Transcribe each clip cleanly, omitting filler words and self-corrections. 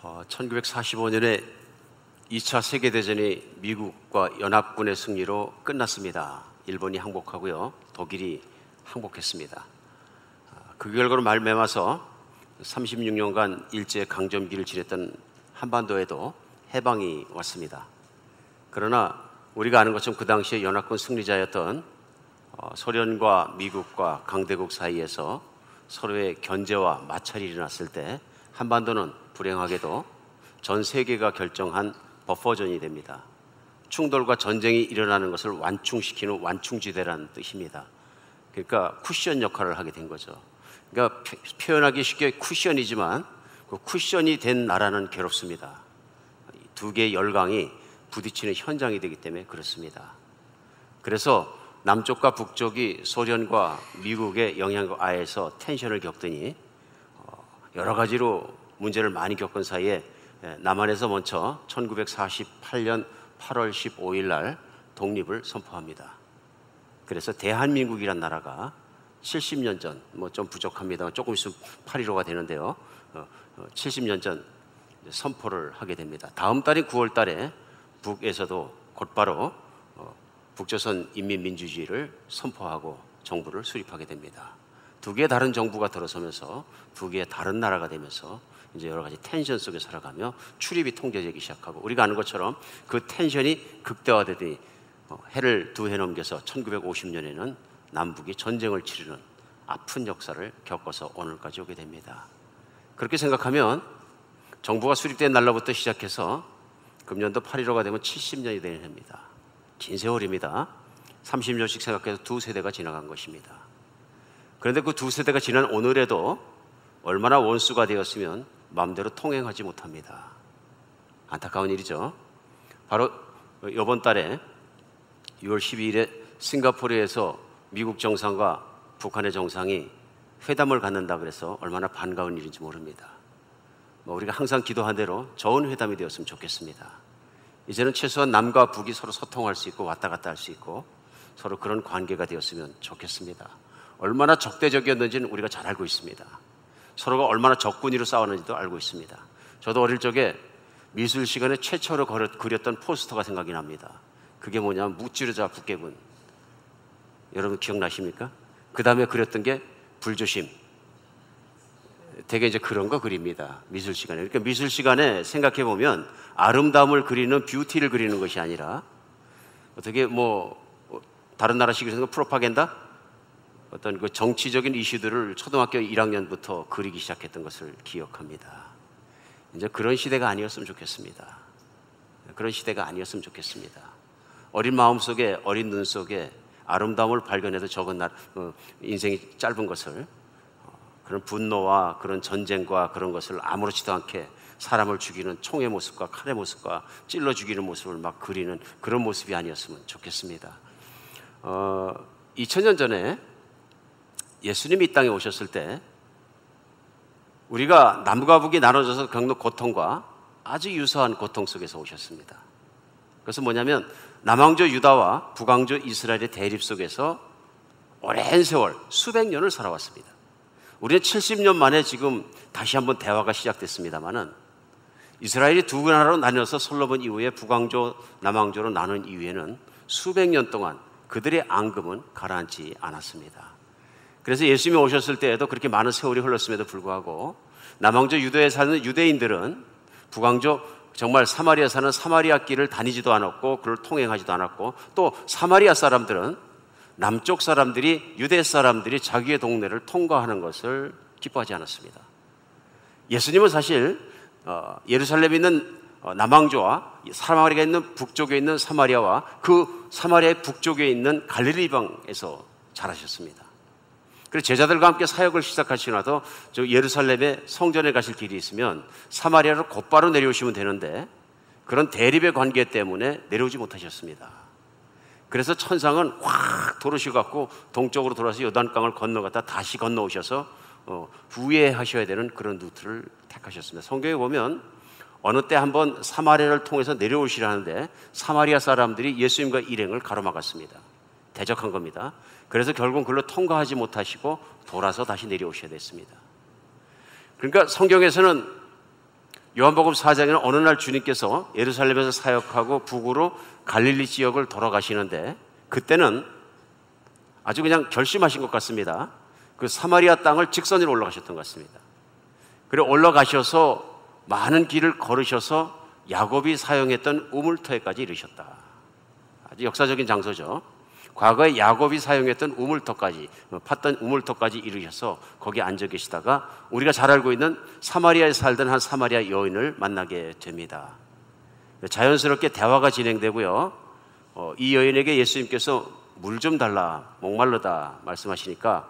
1945년에 2차 세계대전이 미국과 연합군의 승리로 끝났습니다. 일본이 항복하고요, 독일이 항복했습니다. 그 결과로 말미암아서 36년간 일제강점기를 지냈던 한반도에도 해방이 왔습니다. 그러나 우리가 아는 것처럼 그 당시에 연합군 승리자였던 소련과 미국과 강대국 사이에서 서로의 견제와 마찰이 일어났을 때 한반도는 불행하게도 전 세계가 결정한 버퍼존이 됩니다. 충돌과 전쟁이 일어나는 것을 완충시키는 완충지대라는 뜻입니다. 그러니까 쿠션 역할을 하게 된 거죠. 그러니까 표현하기 쉽게 쿠션이지만 그 쿠션이 된 나라는 괴롭습니다. 두 개의 열강이 부딪히는 현장이 되기 때문에 그렇습니다. 그래서 남쪽과 북쪽이 소련과 미국의 영향력 아래에서 텐션을 겪더니 여러 가지로 문제를 많이 겪은 사이에 남한에서 먼저 1948년 8월 15일 날 독립을 선포합니다. 그래서 대한민국이란 나라가 70년 전, 좀 부족합니다. 조금 있으면 8.15가 되는데요. 70년 전 선포를 하게 됩니다. 다음 달인 9월 달에 북에서도 곧바로 북조선 인민민주주의를 선포하고 정부를 수립하게 됩니다. 두 개의 다른 정부가 들어서면서 두 개의 다른 나라가 되면서 이제 여러 가지 텐션 속에 살아가며 출입이 통제되기 시작하고, 우리가 아는 것처럼 그 텐션이 극대화되더니 해를 두 해 넘겨서 1950년에는 남북이 전쟁을 치르는 아픈 역사를 겪어서 오늘까지 오게 됩니다. 그렇게 생각하면 정부가 수립된 날로부터 시작해서 금년도 8.15가 되면 70년이 되는 해입니다. 긴 세월입니다. 30년씩 생각해서 두 세대가 지나간 것입니다. 그런데 그 두 세대가 지난 오늘에도 얼마나 원수가 되었으면 마음대로 통행하지 못합니다. 안타까운 일이죠. 바로 이번 달에 6월 12일에 싱가포르에서 미국 정상과 북한의 정상이 회담을 갖는다 그래서 얼마나 반가운 일인지 모릅니다. 우리가 항상 기도한 대로 좋은 회담이 되었으면 좋겠습니다. 이제는 최소한 남과 북이 서로 소통할 수 있고 왔다 갔다 할 수 있고 서로 그런 관계가 되었으면 좋겠습니다. 얼마나 적대적이었는지는 우리가 잘 알고 있습니다. 서로가 얼마나 적군이로 싸웠는지도 알고 있습니다. 저도 어릴 적에 미술 시간에 최초로 그렸던 포스터가 생각이 납니다. 그게 뭐냐면 무찌르자 북괴군. 여러분 기억나십니까? 그 다음에 그렸던 게 불조심. 되게 이제 그런 거 그립니다. 미술 시간에. 그러니까 미술 시간에 생각해 보면 아름다움을 그리는, 뷰티를 그리는 것이 아니라 어떻게 다른 나라식으로 생각 프로파간다? 어떤 그 정치적인 이슈들을 초등학교 1학년부터 그리기 시작했던 것을 기억합니다. 이제 그런 시대가 아니었으면 좋겠습니다. 그런 시대가 아니었으면 좋겠습니다. 어린 마음 속에, 어린 눈 속에 아름다움을 발견해도 적은 인생이 짧은 것을, 그런 분노와 그런 전쟁과 그런 것을 아무렇지도 않게 사람을 죽이는 총의 모습과 칼의 모습과 찔러 죽이는 모습을 막 그리는 그런 모습이 아니었으면 좋겠습니다. 2000년 전에 예수님이 이 땅에 오셨을 때 우리가 남과 북이 나눠져서 겪는 고통과 아주 유사한 고통 속에서 오셨습니다. 그래서 뭐냐면 남왕조 유다와 북왕조 이스라엘의 대립 속에서 오랜 세월, 수백 년을 살아왔습니다. 우리는 70년 만에 지금 다시 한번 대화가 시작됐습니다만은 이스라엘이 두 나라로 나뉘어서 솔로몬 이후에 북왕조, 남왕조로 나눈 이후에는 수백 년 동안 그들의 앙금은 가라앉지 않았습니다. 그래서 예수님이 오셨을 때에도 그렇게 많은 세월이 흘렀음에도 불구하고 남왕조 유다에 사는 유대인들은 북왕조 정말 사마리아 사는 사마리아 길을 다니지도 않았고 그를 통행하지도 않았고, 또 사마리아 사람들은 남쪽 사람들이, 유대 사람들이 자기의 동네를 통과하는 것을 기뻐하지 않았습니다. 예수님은 사실 예루살렘에 있는 남왕조와 사마리아가 있는 북쪽에 있는 사마리아와 그 사마리아의 북쪽에 있는 갈릴리 방에서 자라셨습니다. 그래서 제자들과 함께 사역을 시작하시고 나서 예루살렘에 성전에 가실 길이 있으면 사마리아로 곧바로 내려오시면 되는데 그런 대립의 관계 때문에 내려오지 못하셨습니다. 그래서 천상은 확 돌으셔갖고 동쪽으로 돌아서 요단강을 건너갔다 다시 건너오셔서 후회하셔야 되는 그런 루트를 택하셨습니다. 성경에 보면 어느 때 한번 사마리아를 통해서 내려오시라는데 사마리아 사람들이 예수님과 일행을 가로막았습니다. 대적한 겁니다. 그래서 결국 그걸로 통과하지 못하시고 돌아서 다시 내려오셔야 됐습니다. 그러니까 성경에서는 요한복음 4장에는 어느 날 주님께서 예루살렘에서 사역하고 북으로 갈릴리 지역을 돌아가시는데 그때는 아주 그냥 결심하신 것 같습니다. 그 사마리아 땅을 직선으로 올라가셨던 것 같습니다. 그리고 올라가셔서 많은 길을 걸으셔서 야곱이 사용했던 우물터에까지 이르셨다. 아주 역사적인 장소죠. 과거에 야곱이 사용했던 우물터까지, 팠던 우물터까지 이르셔서 거기 앉아 계시다가 우리가 잘 알고 있는 사마리아에 살던 한 사마리아 여인을 만나게 됩니다. 자연스럽게 대화가 진행되고요. 이 여인에게 예수님께서 물 좀 달라, 목말르다 말씀하시니까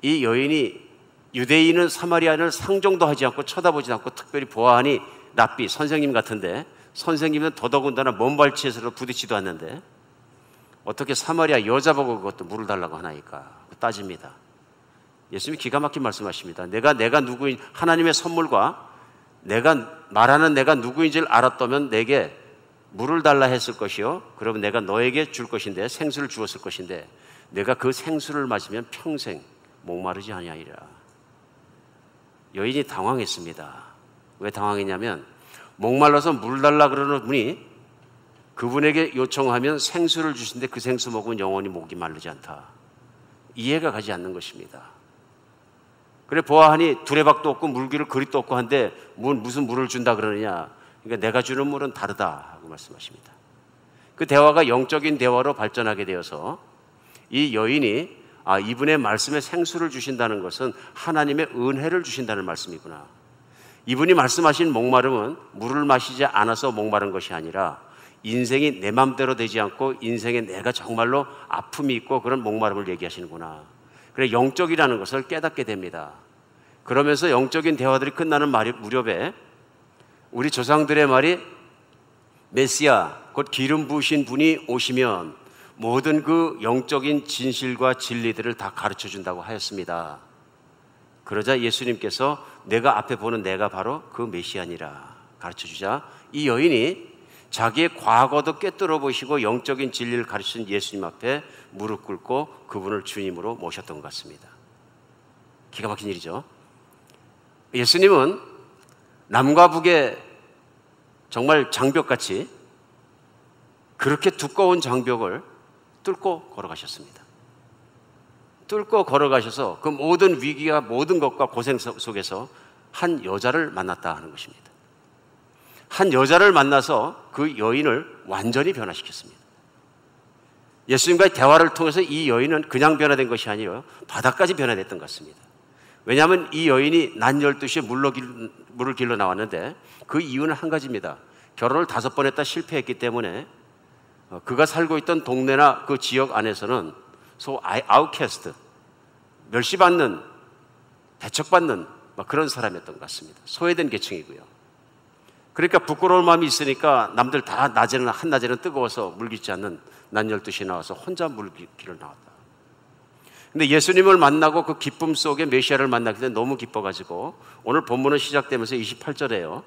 이 여인이 유대인은 사마리아인을 상종도 하지 않고 쳐다보지 않고 특별히 보아하니 랍비, 선생님 같은데 선생님은 더더군다나 먼 발치에서 부딪히도 않는데 어떻게 사마리아 여자 보고 그것도 물을 달라고 하나이까 따집니다. 예수님이 기가 막힌 말씀하십니다. 내가 누구인 하나님의 선물과 내가 말하는 내가 누구인지를 알았다면 내게 물을 달라 했을 것이요 그러면 내가 너에게 줄 것인데 생수를 주었을 것인데 내가 그 생수를 마시면 평생 목마르지 아니하리라. 여인이 당황했습니다. 왜 당황했냐면 목말라서 물 달라 그러는 분이 그분에게 요청하면 생수를 주신데 그 생수 먹으면 영원히 목이 마르지 않다. 이해가 가지 않는 것입니다. 그래 보아하니 두레박도 없고 물기를 그릇도 없고 한데 무슨 물을 준다 그러느냐. 그러니까 내가 주는 물은 다르다 하고 말씀하십니다. 그 대화가 영적인 대화로 발전하게 되어서 이 여인이 이분의 말씀에 생수를 주신다는 것은 하나님의 은혜를 주신다는 말씀이구나. 이분이 말씀하신 목마름은 물을 마시지 않아서 목마른 것이 아니라 인생이 내 맘대로 되지 않고 인생에 내가 정말로 아픔이 있고 그런 목마름을 얘기하시는구나. 그래 영적이라는 것을 깨닫게 됩니다. 그러면서 영적인 대화들이 끝나는 무렵에 우리 조상들의 말이 메시아 곧 기름 부으신 분이 오시면 모든 그 영적인 진실과 진리들을 다 가르쳐 준다고 하였습니다. 그러자 예수님께서 내가 앞에 보는 내가 바로 그 메시아니라 가르쳐 주자 이 여인이 자기의 과거도 꿰뚫어 보시고 영적인 진리를 가르치신 예수님 앞에 무릎 꿇고 그분을 주님으로 모셨던 것 같습니다. 기가 막힌 일이죠. 예수님은 남과 북의 정말 장벽같이 그렇게 두꺼운 장벽을 뚫고 걸어가셨습니다. 뚫고 걸어가셔서 그 모든 위기와 모든 것과 고생 속에서 한 여자를 만났다 하는 것입니다. 한 여자를 만나서 그 여인을 완전히 변화시켰습니다. 예수님과의 대화를 통해서 이 여인은 그냥 변화된 것이 아니라 바다까지 변화됐던 것 같습니다. 왜냐하면 이 여인이 낮 12시에 물을 길러 나왔는데 그 이유는 한 가지입니다. 결혼을 5번 했다 실패했기 때문에 그가 살고 있던 동네나 그 지역 안에서는 아웃캐스트, 멸시받는, 대척받는 그런 사람이었던 것 같습니다. 소외된 계층이고요. 그러니까 부끄러운 마음이 있으니까 남들 다 한낮에는 뜨거워서 물 길지 않는 낮 12시에 나와서 혼자 물 길러 나왔다. 근데 예수님을 만나고 그 기쁨 속에 메시아를 만나기 때문에 너무 기뻐가지고 오늘 본문은 시작되면서 28절에요.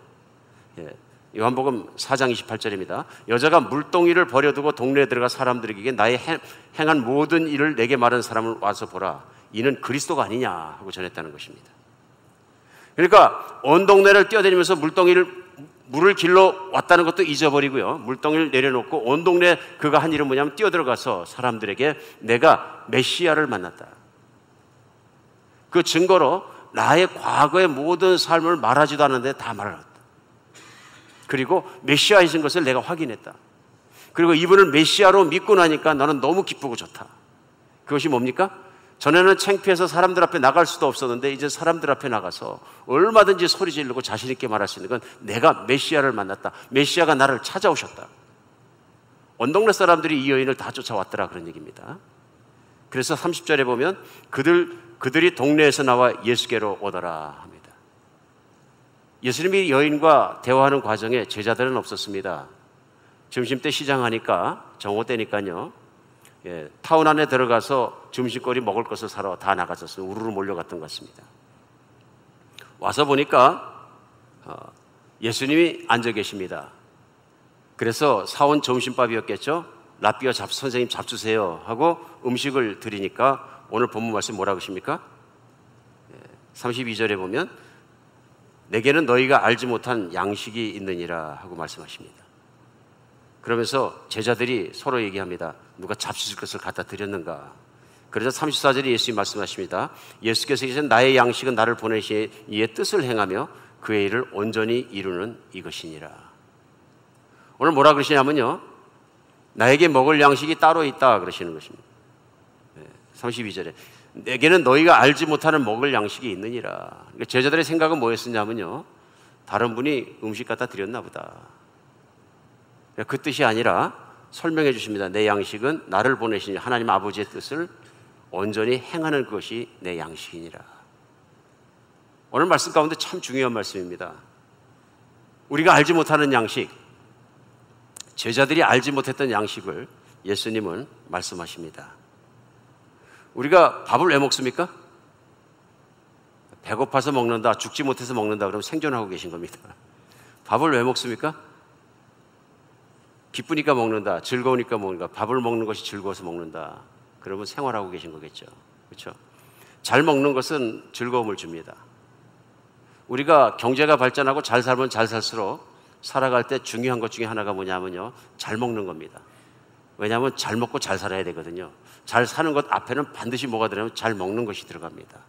요한복음 4장 28절입니다. 여자가 물동이를 버려두고 동네에 들어가 사람들에게 나의 행한 모든 일을 내게 말한 사람을 와서 보라. 이는 그리스도가 아니냐 하고 전했다는 것입니다. 그러니까 온 동네를 뛰어다니면서 물을 길러 왔다는 것도 잊어버리고요. 물동이를 내려놓고 온 동네 그가 한 일은 뭐냐면 뛰어들어가서 사람들에게 내가 메시아를 만났다. 그 증거로 나의 과거의 모든 삶을 말하지도 않았는데 다 말했다. 그리고 메시아이신 것을 내가 확인했다. 그리고 이분을 메시아로 믿고 나니까 나는 너무 기쁘고 좋다. 그것이 뭡니까? 전에는 창피해서 사람들 앞에 나갈 수도 없었는데 이제 사람들 앞에 나가서 얼마든지 소리 지르고 자신 있게 말할 수 있는 건 내가 메시아를 만났다. 메시아가 나를 찾아오셨다. 온 동네 사람들이 이 여인을 다 쫓아왔더라 그런 얘기입니다. 그래서 30절에 보면 그들이 동네에서 나와 예수께로 오더라 합니다. 예수님이 여인과 대화하는 과정에 제자들은 없었습니다. 점심때 시장하니까 정오 때니까요. 타운 안에 들어가서 점심거리 먹을 것을 사러 다 나갔었어요. 우르르 몰려갔던 것 같습니다. 와서 보니까 예수님이 앉아 계십니다. 그래서 사온 점심밥이었겠죠. 랍비와 선생님 잡수세요 하고 음식을 드리니까 오늘 본문 말씀 뭐라고 하십니까? 32절에 보면 내게는 너희가 알지 못한 양식이 있느니라 하고 말씀하십니다. 그러면서 제자들이 서로 얘기합니다. 누가 잡수실 것을 갖다 드렸는가? 그래서 34절에 예수님이 말씀하십니다. 예수께서 이제 나의 양식은 나를 보내신 이의 뜻을 행하며 그의 일을 온전히 이루는 이것이니라. 오늘 뭐라 그러시냐면요, 나에게 먹을 양식이 따로 있다 그러시는 것입니다. 32절에 내게는 너희가 알지 못하는 먹을 양식이 있느니라. 그러니까 제자들의 생각은 뭐였었냐면요, 다른 분이 음식 갖다 드렸나 보다. 그 뜻이 아니라 설명해 주십니다. 내 양식은 나를 보내신 하나님 아버지의 뜻을 온전히 행하는 것이 내 양식이니라. 오늘 말씀 가운데 참 중요한 말씀입니다. 우리가 알지 못하는 양식, 제자들이 알지 못했던 양식을 예수님은 말씀하십니다. 우리가 밥을 왜 먹습니까? 배고파서 먹는다, 죽지 못해서 먹는다 그러면 생존하고 계신 겁니다. 밥을 왜 먹습니까? 기쁘니까 먹는다, 즐거우니까 먹는다, 밥을 먹는 것이 즐거워서 먹는다 그러면 생활하고 계신 거겠죠. 그렇죠? 잘 먹는 것은 즐거움을 줍니다. 우리가 경제가 발전하고 잘 살면 잘 살수록 살아갈 때 중요한 것 중에 하나가 뭐냐면요, 잘 먹는 겁니다. 왜냐하면 잘 먹고 잘 살아야 되거든요. 잘 사는 것 앞에는 반드시 뭐가 들어가면 잘 먹는 것이 들어갑니다.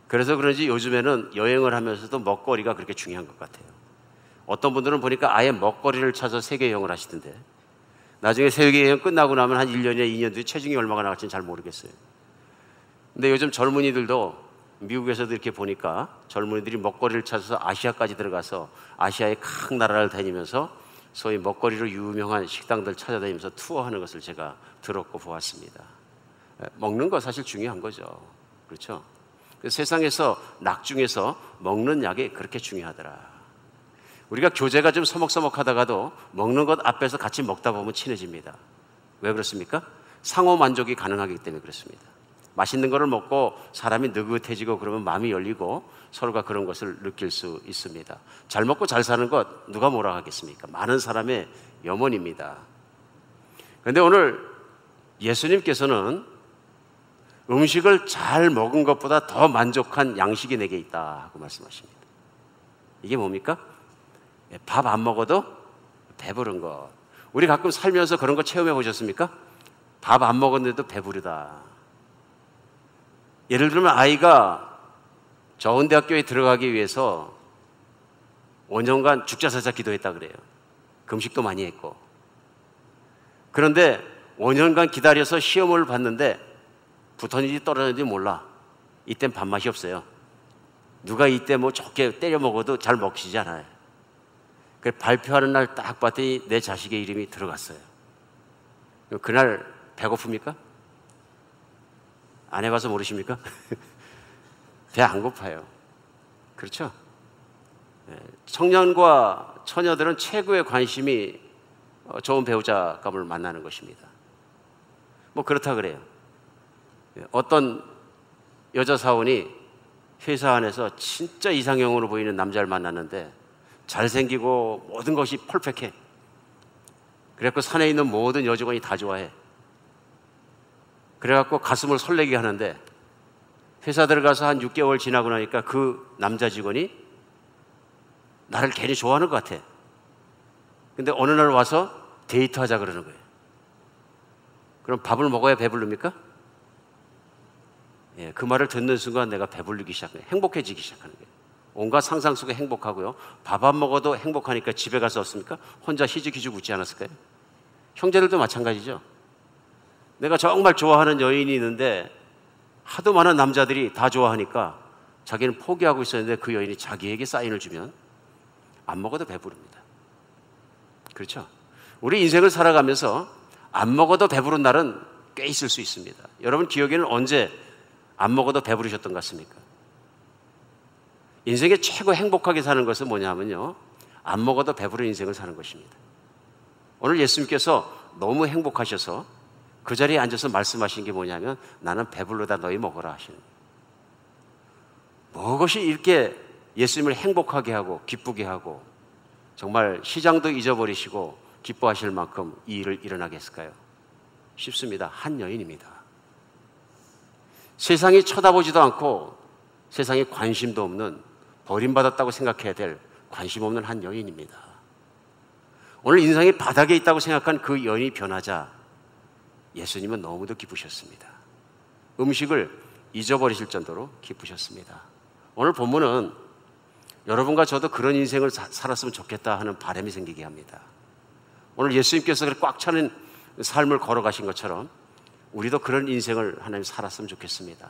그래서 그런지 요즘에는 여행을 하면서도 먹거리가 그렇게 중요한 것 같아요. 어떤 분들은 보니까 아예 먹거리를 찾아서 세계 여행을 하시던데, 나중에 세계 여행 끝나고 나면 한 1년이나 2년 뒤에 체중이 얼마가 나갈지는 잘 모르겠어요. 근데 요즘 젊은이들도 미국에서도 이렇게 보니까 젊은이들이 먹거리를 찾아서 아시아까지 들어가서 아시아의 각 나라를 다니면서 소위 먹거리로 유명한 식당들 찾아다니면서 투어하는 것을 제가 들었고 보았습니다. 먹는 거 사실 중요한 거죠. 그렇죠? 세상에서 낙 중에서 먹는 약이 그렇게 중요하더라. 우리가 교제가 좀 서먹서먹하다가도 먹는 것 앞에서 같이 먹다 보면 친해집니다. 왜 그렇습니까? 상호 만족이 가능하기 때문에 그렇습니다. 맛있는 거를 먹고 사람이 느긋해지고 그러면 마음이 열리고 서로가 그런 것을 느낄 수 있습니다. 잘 먹고 잘 사는 것 누가 뭐라 하겠습니까? 많은 사람의 염원입니다. 그런데 오늘 예수님께서는 음식을 잘 먹은 것보다 더 만족한 양식이 내게 있다 하고 말씀하십니다. 이게 뭡니까? 밥 안 먹어도 배부른 것. 우리 가끔 살면서 그런 거 체험해 보셨습니까? 밥 안 먹었는데도 배부르다. 예를 들면 아이가 좋은 대학교에 들어가기 위해서 5년간 죽자살자 기도했다 그래요. 금식도 많이 했고. 그런데 5년간 기다려서 시험을 봤는데 붙었는지 떨어졌는지 몰라. 이땐 밥맛이 없어요. 누가 이때 뭐 좋게 때려 먹어도 잘 먹히지 않아요. 그래서 발표하는 날 딱 봤더니 내 자식의 이름이 들어갔어요. 그날 배고픕니까? 안 해봐서 모르십니까? 배 안 고파요. 그렇죠? 청년과 처녀들은 최고의 관심이 좋은 배우자감을 만나는 것입니다. 뭐 그렇다 그래요. 어떤 여자 사원이 회사 안에서 진짜 이상형으로 보이는 남자를 만났는데 잘생기고 모든 것이 퍼펙해. 그래갖고 산에 있는 모든 여직원이 다 좋아해. 그래갖고 가슴을 설레게 하는데 회사 들어가서 한 6개월 지나고 나니까 그 남자 직원이 나를 괜히 좋아하는 것 같아. 근데 어느 날 와서 데이트하자 그러는 거예요. 그럼 밥을 먹어야 배부릅니까? 예, 그 말을 듣는 순간 내가 배부르기 시작해요. 행복해지기 시작하는 거예요. 온갖 상상 속에 행복하고요. 밥 안 먹어도 행복하니까 집에 가서 어떻습니까? 혼자 희죽희죽 웃지 않았을까요? 형제들도 마찬가지죠. 내가 정말 좋아하는 여인이 있는데 하도 많은 남자들이 다 좋아하니까 자기는 포기하고 있었는데 그 여인이 자기에게 사인을 주면 안 먹어도 배부릅니다. 그렇죠? 우리 인생을 살아가면서 안 먹어도 배부른 날은 꽤 있을 수 있습니다. 여러분 기억에는 언제 안 먹어도 배부르셨던 것 같습니까? 인생에 최고 행복하게 사는 것은 뭐냐면요, 안 먹어도 배부른 인생을 사는 것입니다. 오늘 예수님께서 너무 행복하셔서 그 자리에 앉아서 말씀하신 게 뭐냐면 나는 배불르다 너희 먹어라 하시는 거예요. 무엇이 이렇게 예수님을 행복하게 하고 기쁘게 하고 정말 시장도 잊어버리시고 기뻐하실 만큼 이 일을 일어나게 했을까요? 쉽습니다. 한 여인입니다. 세상이 쳐다보지도 않고 세상에 관심도 없는 버림받았다고 생각해야 될 관심 없는 한 여인입니다. 오늘 인생이 바닥에 있다고 생각한 그 여인이 변하자 예수님은 너무도 기쁘셨습니다. 음식을 잊어버리실 정도로 기쁘셨습니다. 오늘 본문은 여러분과 저도 그런 인생을 살았으면 좋겠다 하는 바람이 생기게 합니다. 오늘 예수님께서 꽉 차는 삶을 걸어가신 것처럼 우리도 그런 인생을 하나님 살았으면 좋겠습니다.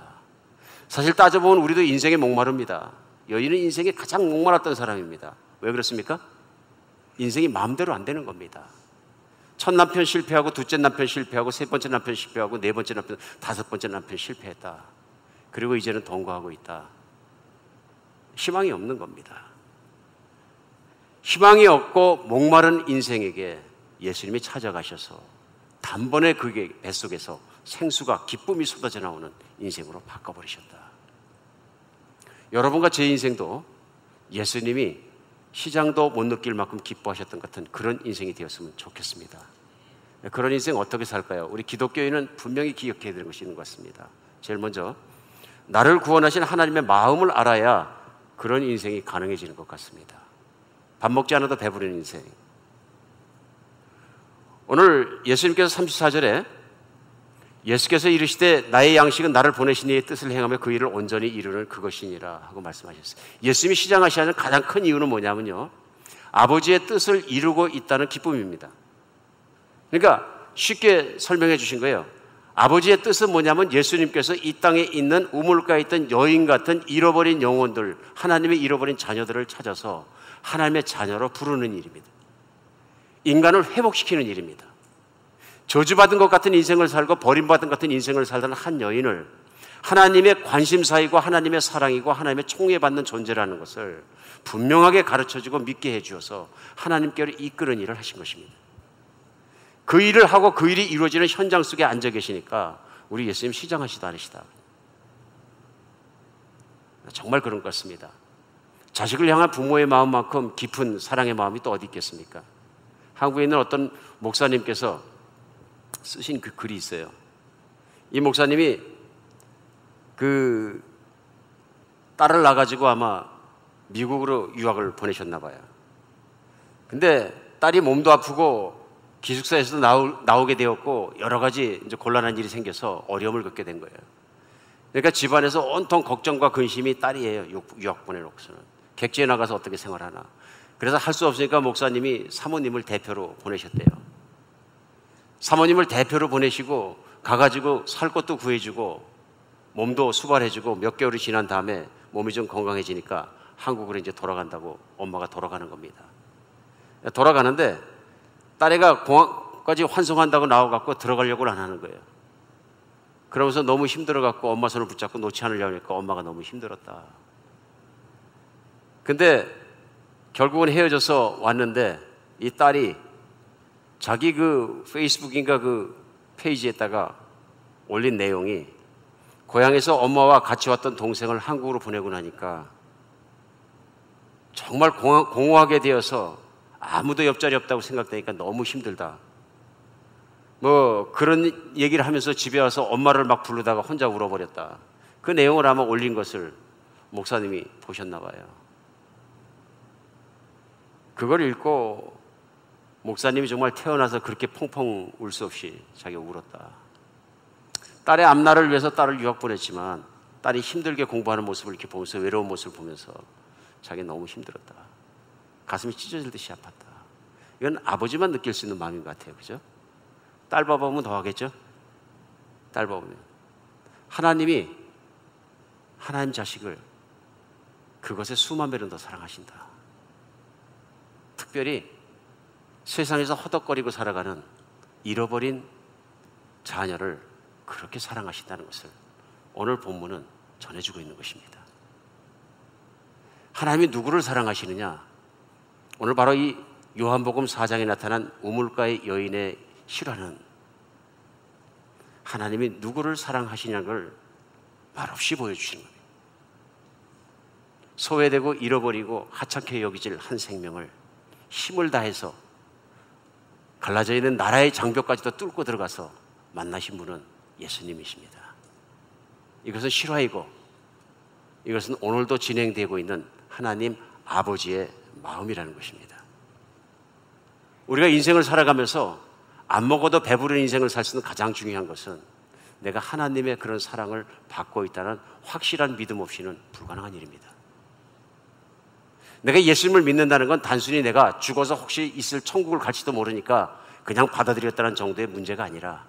사실 따져보면 우리도 인생에 목마릅니다. 여인은 인생에 가장 목마랐던 사람입니다. 왜 그렇습니까? 인생이 마음대로 안 되는 겁니다. 첫 남편 실패하고, 둘째 남편 실패하고, 세 번째 남편 실패하고, 네 번째 남편, 다섯 번째 남편 실패했다. 그리고 이제는 동거하고 있다. 희망이 없는 겁니다. 희망이 없고 목마른 인생에게 예수님이 찾아가셔서 단번에 그게 뱃속에서 생수가, 기쁨이 쏟아져 나오는 인생으로 바꿔버리셨다. 여러분과 제 인생도 예수님이 시장도 못 느낄 만큼 기뻐하셨던 같은 그런 인생이 되었으면 좋겠습니다. 그런 인생 어떻게 살까요? 우리 기독교인은 분명히 기억해야 되는 것이 있는 것 같습니다. 제일 먼저 나를 구원하신 하나님의 마음을 알아야 그런 인생이 가능해지는 것 같습니다. 밥 먹지 않아도 배부르는 인생. 오늘 예수님께서 34절에 예수께서 이르시되 나의 양식은 나를 보내신 이의 뜻을 행하며 그 일을 온전히 이루는 그것이니라 하고 말씀하셨어요. 예수님이 시장하시는 가장 큰 이유는 뭐냐면요, 아버지의 뜻을 이루고 있다는 기쁨입니다. 그러니까 쉽게 설명해 주신 거예요. 아버지의 뜻은 뭐냐면 예수님께서 이 땅에 있는 우물가에 있던 여인 같은 잃어버린 영혼들, 하나님의 잃어버린 자녀들을 찾아서 하나님의 자녀로 부르는 일입니다. 인간을 회복시키는 일입니다. 저주받은 것 같은 인생을 살고 버림받은 것 같은 인생을 살던 한 여인을 하나님의 관심사이고 하나님의 사랑이고 하나님의 총애받는 존재라는 것을 분명하게 가르쳐주고 믿게 해주어서 하나님께로 이끄는 일을 하신 것입니다. 그 일을 하고 그 일이 이루어지는 현장 속에 앉아 계시니까 우리 예수님 시장하시다 않으시다. 정말 그런 것 같습니다. 자식을 향한 부모의 마음만큼 깊은 사랑의 마음이 또 어디 있겠습니까? 한국에 있는 어떤 목사님께서 쓰신 그 글이 있어요. 이 목사님이 그 딸을 낳아가지고 아마 미국으로 유학을 보내셨나 봐요. 근데 딸이 몸도 아프고 기숙사에서도 나오게 되었고 여러 가지 이제 곤란한 일이 생겨서 어려움을 겪게 된 거예요. 그러니까 집안에서 온통 걱정과 근심이 딸이에요. 유학 보내놓고서는 객지에 나가서 어떻게 생활하나. 그래서 할 수 없으니까 목사님이 사모님을 대표로 보내셨대요. 사모님을 대표로 보내시고 가가지고 살 것도 구해주고 몸도 수발해주고 몇 개월이 지난 다음에 몸이 좀 건강해지니까 한국으로 이제 돌아간다고 엄마가 돌아가는 겁니다. 돌아가는데 딸애가 공항까지 환송한다고 나와갖고 들어가려고 안 하는 거예요. 그러면서 너무 힘들어갖고 엄마 손을 붙잡고 놓지 않으려니까 엄마가 너무 힘들었다. 근데 결국은 헤어져서 왔는데 이 딸이 자기 그 페이스북인가 그 페이지에다가 올린 내용이 고향에서 엄마와 같이 왔던 동생을 한국으로 보내고 나니까 정말 공허하게 되어서 아무도 옆자리 없다고 생각되니까 너무 힘들다. 뭐 그런 얘기를 하면서 집에 와서 엄마를 막 부르다가 혼자 울어버렸다. 그 내용을 아마 올린 것을 목사님이 보셨나 봐요. 그걸 읽고 목사님이 정말 태어나서 그렇게 펑펑 울 수 없이 자기가 울었다. 딸의 앞날을 위해서 딸을 유학 보냈지만 딸이 힘들게 공부하는 모습을 이렇게 보면서 외로운 모습을 보면서 자기는 너무 힘들었다. 가슴이 찢어질 듯이 아팠다. 이건 아버지만 느낄 수 있는 마음인 것 같아요. 그죠? 딸 봐보면 더 하겠죠? 딸 봐보면 하나님이 하나님 자식을 그것에 수만 배는 더 사랑하신다. 특별히 세상에서 허덕거리고 살아가는 잃어버린 자녀를 그렇게 사랑하신다는 것을 오늘 본문은 전해주고 있는 것입니다. 하나님이 누구를 사랑하시느냐? 오늘 바로 이 요한복음 4장에 나타난 우물가의 여인의 실화는 하나님이 누구를 사랑하시냐는 걸 말없이 보여주시는 거예요. 소외되고 잃어버리고 하찮게 여기질 한 생명을 힘을 다해서 갈라져 있는 나라의 장벽까지도 뚫고 들어가서 만나신 분은 예수님이십니다. 이것은 실화이고 이것은 오늘도 진행되고 있는 하나님 아버지의 마음이라는 것입니다. 우리가 인생을 살아가면서 안 먹어도 배부른 인생을 살 수 있는 가장 중요한 것은 내가 하나님의 그런 사랑을 받고 있다는 확실한 믿음 없이는 불가능한 일입니다. 내가 예수님을 믿는다는 건 단순히 내가 죽어서 혹시 있을 천국을 갈지도 모르니까 그냥 받아들였다는 정도의 문제가 아니라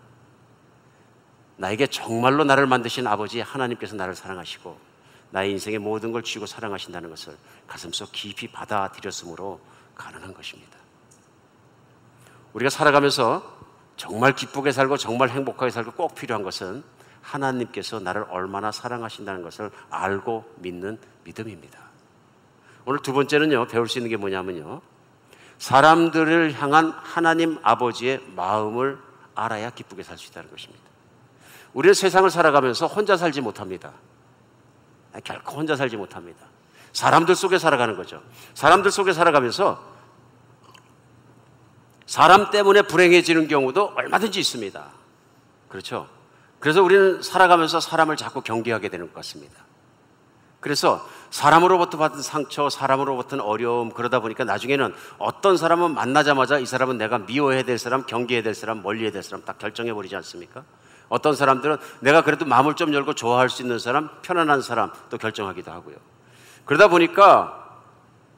나에게 정말로 나를 만드신 아버지 하나님께서 나를 사랑하시고 나의 인생의 모든 걸 쥐고 사랑하신다는 것을 가슴속 깊이 받아들였으므로 가능한 것입니다. 우리가 살아가면서 정말 기쁘게 살고 정말 행복하게 살고 꼭 필요한 것은 하나님께서 나를 얼마나 사랑하신다는 것을 알고 믿는 믿음입니다. 오늘 두 번째는요, 배울 수 있는 게 뭐냐면요, 사람들을 향한 하나님 아버지의 마음을 알아야 기쁘게 살 수 있다는 것입니다. 우리는 세상을 살아가면서 혼자 살지 못합니다. 결코 혼자 살지 못합니다. 사람들 속에 살아가는 거죠. 사람들 속에 살아가면서 사람 때문에 불행해지는 경우도 얼마든지 있습니다. 그렇죠? 그래서 우리는 살아가면서 사람을 자꾸 경계하게 되는 것 같습니다. 그래서 사람으로부터 받은 상처, 사람으로부터는 어려움, 그러다 보니까 나중에는 어떤 사람은 만나자마자 이 사람은 내가 미워해야 될 사람, 경계해야 될 사람, 멀리해야 될 사람 딱 결정해버리지 않습니까? 어떤 사람들은 내가 그래도 마음을 좀 열고 좋아할 수 있는 사람, 편안한 사람 또 결정하기도 하고요. 그러다 보니까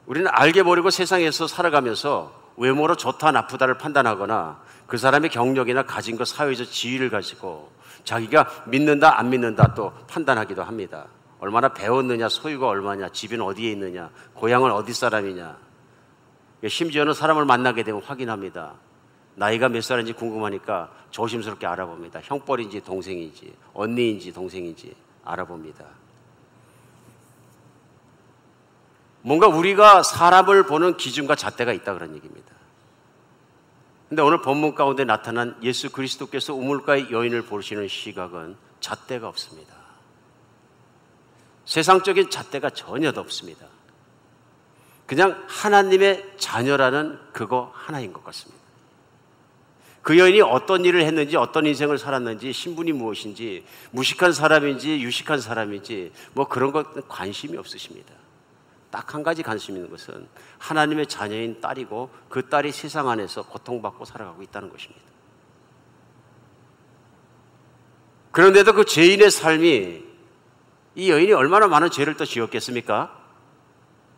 우리는 알게 모르고 세상에서 살아가면서 외모로 좋다 나쁘다를 판단하거나 그 사람의 경력이나 가진 것, 사회적 지위를 가지고 자기가 믿는다 안 믿는다 또 판단하기도 합니다. 얼마나 배웠느냐, 소유가 얼마냐, 집은 어디에 있느냐, 고향은 어디 사람이냐, 심지어는 사람을 만나게 되면 확인합니다. 나이가 몇 살인지 궁금하니까 조심스럽게 알아봅니다. 형벌인지 동생인지 언니인지 동생인지 알아봅니다. 뭔가 우리가 사람을 보는 기준과 잣대가 있다 그런 얘기입니다. 근데 오늘 본문 가운데 나타난 예수 그리스도께서 우물가의 여인을 보시는 시각은 잣대가 없습니다. 세상적인 잣대가 전혀 없습니다. 그냥 하나님의 자녀라는 그거 하나인 것 같습니다. 그 여인이 어떤 일을 했는지, 어떤 인생을 살았는지, 신분이 무엇인지, 무식한 사람인지 유식한 사람인지 뭐 그런 것 관심이 없으십니다. 딱 한 가지 관심 있는 것은 하나님의 자녀인 딸이고 그 딸이 세상 안에서 고통받고 살아가고 있다는 것입니다. 그런데도 그 죄인의 삶이, 이 여인이 얼마나 많은 죄를 또 지었겠습니까?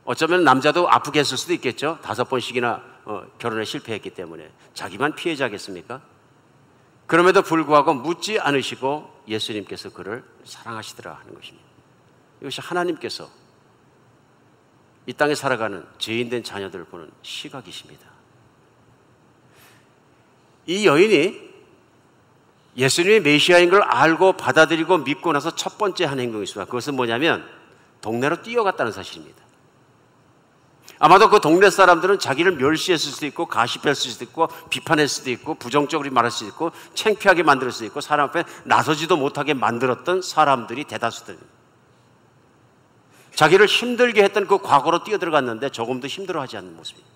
어쩌면 남자도 아프게 했을 수도 있겠죠. 5번씩이나 결혼에 실패했기 때문에. 자기만 피해자겠습니까? 그럼에도 불구하고 묻지 않으시고 예수님께서 그를 사랑하시더라 하는 것입니다. 이것이 하나님께서 이 땅에 살아가는 죄인된 자녀들을 보는 시각이십니다. 이 여인이 예수님이 메시아인 걸 알고 받아들이고 믿고 나서 첫 번째 한 행동이 있습니다. 그것은 뭐냐면 동네로 뛰어갔다는 사실입니다. 아마도 그 동네 사람들은 자기를 멸시했을 수도 있고 가시했을 수도 있고 비판했을 수도 있고 부정적으로 말할 수도 있고 창피하게 만들 수도 있고 사람 앞에 나서지도 못하게 만들었던 사람들이 대다수들입니다. 자기를 힘들게 했던 그 과거로 뛰어들어갔는데 조금도 힘들어하지 않는 모습입니다.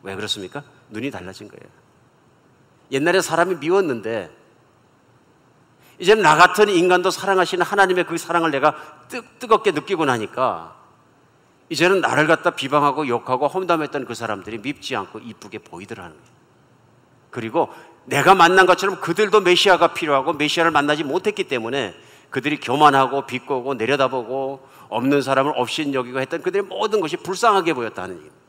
왜 그렇습니까? 눈이 달라진 거예요. 옛날에 사람이 미웠는데 이제는 나 같은 인간도 사랑하시는 하나님의 그 사랑을 내가 뜨겁게 느끼고 나니까 이제는 나를 갖다 비방하고 욕하고 험담했던 그 사람들이 밉지 않고 이쁘게 보이더라는 거예요. 그리고 내가 만난 것처럼 그들도 메시아가 필요하고 메시아를 만나지 못했기 때문에 그들이 교만하고 비꼬고 내려다보고 없는 사람을 없인 여기고 했던 그들의 모든 것이 불쌍하게 보였다는 얘기입니다.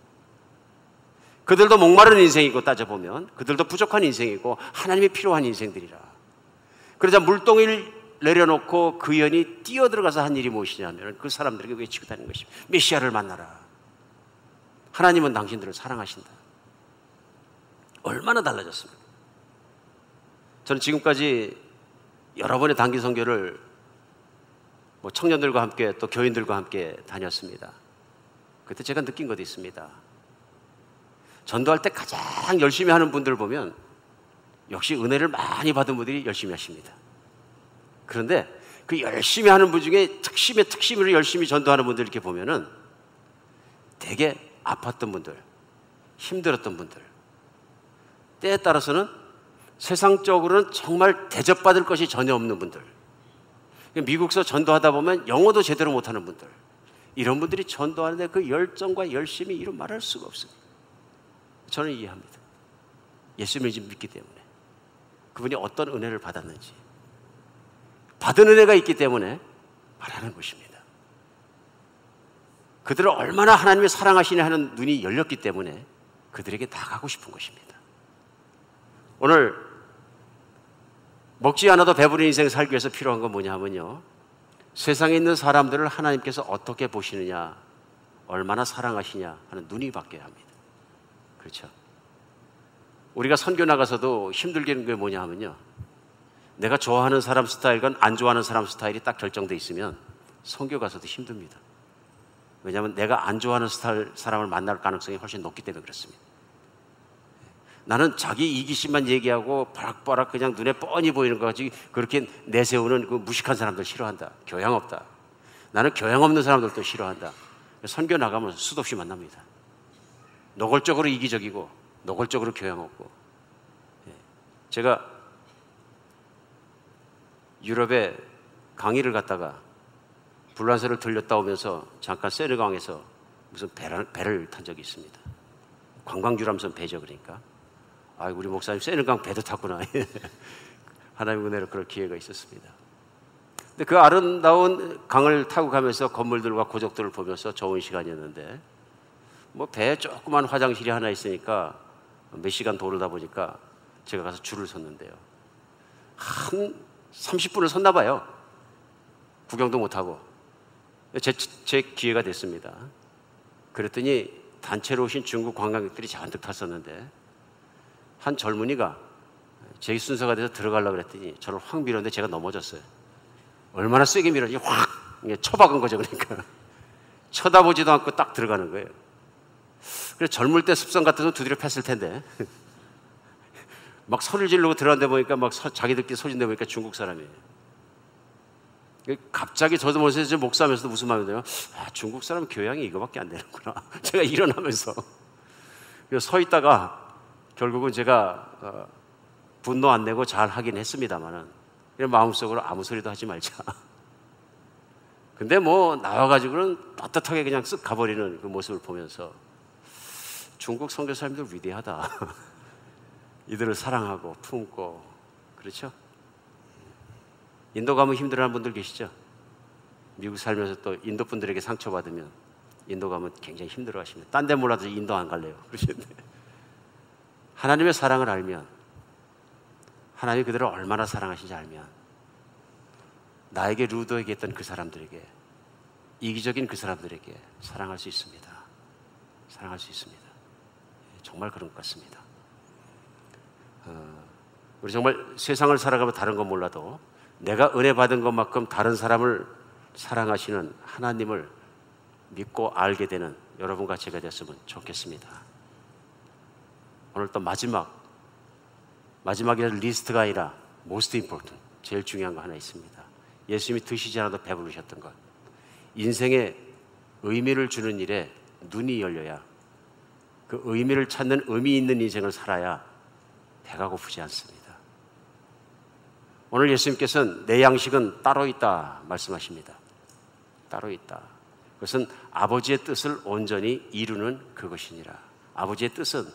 그들도 목마른 인생이고 따져보면 그들도 부족한 인생이고 하나님이 필요한 인생들이라. 그러자 물동이를 내려놓고 그 여인이 뛰어들어가서 한 일이 무엇이냐면 그 사람들에게 외치고 다니는 것입니다. 메시아를 만나라. 하나님은 당신들을 사랑하신다. 얼마나 달라졌습니까? 저는 지금까지 여러 번의 단기 선교를 청년들과 함께 또 교인들과 함께 다녔습니다. 그때 제가 느낀 것도 있습니다. 전도할 때 가장 열심히 하는 분들 보면 역시 은혜를 많이 받은 분들이 열심히 하십니다. 그런데 그 열심히 하는 분 중에 특심으로 열심히 전도하는 분들 이렇게 보면은 되게 아팠던 분들, 힘들었던 분들, 때에 따라서는 세상적으로는 정말 대접받을 것이 전혀 없는 분들, 미국서 전도하다 보면 영어도 제대로 못하는 분들, 이런 분들이 전도하는데 그 열정과 열심이 이루 말할 수가 없습니다. 저는 이해합니다. 예수님을 믿기 때문에, 그분이 어떤 은혜를 받았는지, 받은 은혜가 있기 때문에 말하는 것입니다. 그들을 얼마나 하나님이 사랑하시냐 하는 눈이 열렸기 때문에 그들에게 나가고 싶은 것입니다. 오늘 먹지 않아도 배부른 인생 살기 위해서 필요한 건 뭐냐 하면요, 세상에 있는 사람들을 하나님께서 어떻게 보시느냐, 얼마나 사랑하시냐 하는 눈이 바뀌어야 합니다. 그렇죠? 우리가 선교 나가서도 힘들게 하는 게 뭐냐 하면요, 내가 좋아하는 사람 스타일과 안 좋아하는 사람 스타일이 딱 결정돼 있으면 선교 가서도 힘듭니다. 왜냐하면 내가 안 좋아하는 스타일 사람을 만날 가능성이 훨씬 높기 때문에 그렇습니다. 나는 자기 이기심만 얘기하고 바락바락 그냥 눈에 뻔히 보이는 거 가지고 그렇게 내세우는 그 무식한 사람들 싫어한다. 교양 없다. 나는 교양 없는 사람들도 싫어한다. 선교 나가면 수도 없이 만납니다. 노골적으로 이기적이고 노골적으로 교양 없고. 제가 유럽에 강의를 갔다가 불란서를 들렸다 오면서 잠깐 세르강에서 무슨 배를 탄 적이 있습니다. 관광유람선 배죠. 그러니까 우리 목사님 세르강 배도 탔구나. 하나님의 은혜로 그럴 기회가 있었습니다. 근데 그 아름다운 강을 타고 가면서 건물들과 고족들을 보면서 좋은 시간이었는데, 뭐 배에 조그만 화장실이 하나 있으니까 몇 시간 도르다 보니까 제가 가서 줄을 섰는데요, 한 30분을 섰나 봐요. 구경도 못하고. 제 기회가 됐습니다. 그랬더니 단체로 오신 중국 관광객들이 잔뜩 탔었는데, 한 젊은이가 제 순서가 돼서 들어가려고 그랬더니 저를 확 밀었는데 제가 넘어졌어요. 얼마나 세게 밀었지, 확 쳐박은 거죠. 그러니까 쳐다보지도 않고 딱 들어가는 거예요. 그래서 젊을 때 습성 같아서 두드려 팼을 텐데 막 소리를 지르고 들어갔는데 보니까 막 자기들끼리 소리 내고 보니까 중국 사람이에요. 갑자기 저도 모르겠어요. 목사하면서도 무슨 마음이 들어요? 중국 사람 교양이 이거밖에 안 되는구나. 제가 일어나면서 서 있다가 결국은 제가 분노 안 내고 잘 하긴 했습니다만은, 마음속으로 아무 소리도 하지 말자. 근데 뭐 나와가지고는 떳떳하게 그냥 쓱 가버리는 그 모습을 보면서 중국 선교사님들 위대하다. 이들을 사랑하고 품고. 그렇죠? 인도 가면 힘들어하는 분들 계시죠? 미국 살면서 또 인도 분들에게 상처받으면 인도 가면 굉장히 힘들어하십니다. 딴 데 몰라도 인도 안 갈래요. 그러시는데, 하나님의 사랑을 알면, 하나님이 그들을 얼마나 사랑하시는지 알면, 나에게 루더에게 했던 그 사람들에게, 이기적인 그 사람들에게 사랑할 수 있습니다. 사랑할 수 있습니다. 정말 그런 것 같습니다. 우리 정말 세상을 살아가면 다른 건 몰라도 내가 은혜 받은 것만큼 다른 사람을 사랑하시는 하나님을 믿고 알게 되는 여러분과 제가 됐으면 좋겠습니다. 오늘 또 마지막에 리스트가 아니라 most important, 제일 중요한 거 하나 있습니다. 예수님이 드시지 않아도 배부르셨던 것, 인생에 의미를 주는 일에 눈이 열려야, 그 의미를 찾는 의미 있는 인생을 살아야 배가 고프지 않습니다. 오늘 예수님께서는 내 양식은 따로 있다 말씀하십니다. 따로 있다. 그것은 아버지의 뜻을 온전히 이루는 그것이니라. 아버지의 뜻은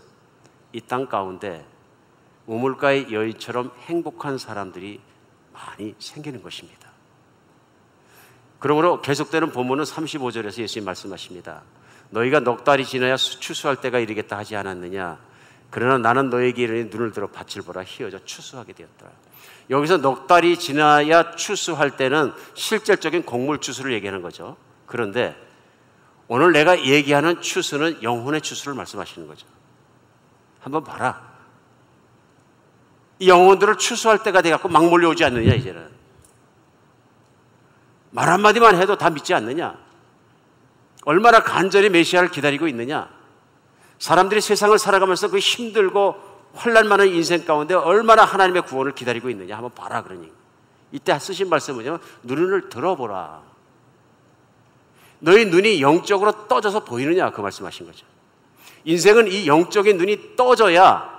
이 땅 가운데 우물가의 여인처럼 행복한 사람들이 많이 생기는 것입니다. 그러므로 계속되는 본문은 35절에서 예수님 말씀하십니다. 너희가 넉 달이 지나야 추수할 때가 이르겠다 하지 않았느냐? 그러나 나는 너에게 이르니 눈을 들어 밭을 보라, 희어져 추수하게 되었더라. 여기서 넉 달이 지나야 추수할 때는 실질적인 곡물 추수를 얘기하는 거죠. 그런데 오늘 내가 얘기하는 추수는 영혼의 추수를 말씀하시는 거죠. 한번 봐라. 이 영혼들을 추수할 때가 돼갖고 막 몰려오지 않느냐, 이제는. 말 한마디만 해도 다 믿지 않느냐? 얼마나 간절히 메시아를 기다리고 있느냐? 사람들이 세상을 살아가면서 그 힘들고 환난 많은 인생 가운데 얼마나 하나님의 구원을 기다리고 있느냐 한번 봐라. 그러니 이때 쓰신 말씀은 뭐냐면 눈을 들어보라. 너희 눈이 영적으로 떠져서 보이느냐, 그 말씀하신 거죠. 인생은 이 영적인 눈이 떠져야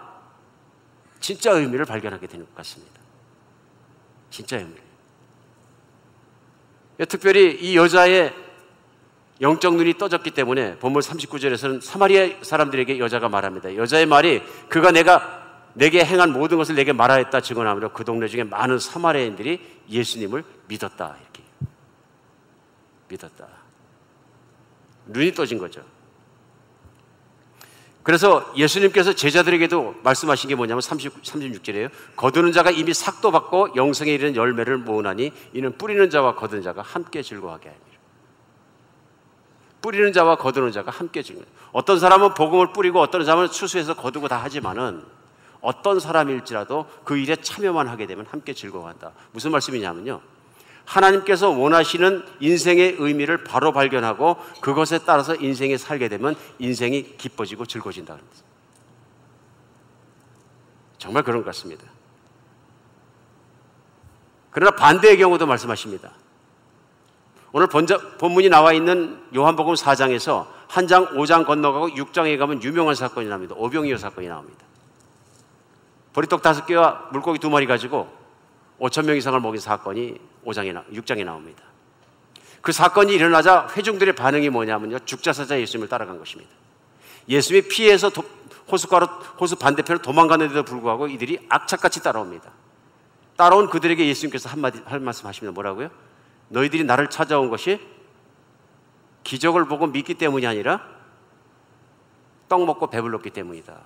진짜 의미를 발견하게 되는 것 같습니다. 진짜 의미를. 특별히 이 여자의 영적 눈이 떠졌기 때문에 본문 39절에서는 사마리아 사람들에게 여자가 말합니다. 여자의 말이 그가 내게 행한 모든 것을 내게 말하였다 증언하므로 그 동네 중에 많은 사마리아인들이 예수님을 믿었다. 이렇게 믿었다. 눈이 떠진 거죠. 그래서 예수님께서 제자들에게도 말씀하신 게 뭐냐면 36절이에요. 거두는 자가 이미 삭도 받고 영생에 이르는 열매를 모으나니 이는 뿌리는 자와 거두는 자가 함께 즐거워하게 하니라. 뿌리는 자와 거두는 자가 함께 즐거워. 어떤 사람은 복음을 뿌리고 어떤 사람은 추수해서 거두고 다 하지만은 어떤 사람일지라도 그 일에 참여만 하게 되면 함께 즐거워한다. 무슨 말씀이냐면요, 하나님께서 원하시는 인생의 의미를 바로 발견하고 그것에 따라서 인생에 살게 되면 인생이 기뻐지고 즐거워진다는 거죠. 정말 그런 것 같습니다. 그러나 반대의 경우도 말씀하십니다. 오늘 본문이 나와 있는 요한복음 4장에서 한 장 5장 건너가고 6장에 가면 유명한 사건이 나옵니다. 오병이어 사건이 나옵니다. 보리떡 5개와 물고기 2마리 가지고 5,000명 이상을 먹인 사건이 6장에 나옵니다. 그 사건이 일어나자 회중들의 반응이 뭐냐면요, 죽자사자 예수님을 따라간 것입니다. 예수님이 피해서 호수 반대편으로 도망갔는데도 불구하고 이들이 악착같이 따라옵니다. 따라온 그들에게 예수님께서 할 말씀 하십니다. 뭐라고요? 너희들이 나를 찾아온 것이 기적을 보고 믿기 때문이 아니라 떡 먹고 배불렀기 때문이다.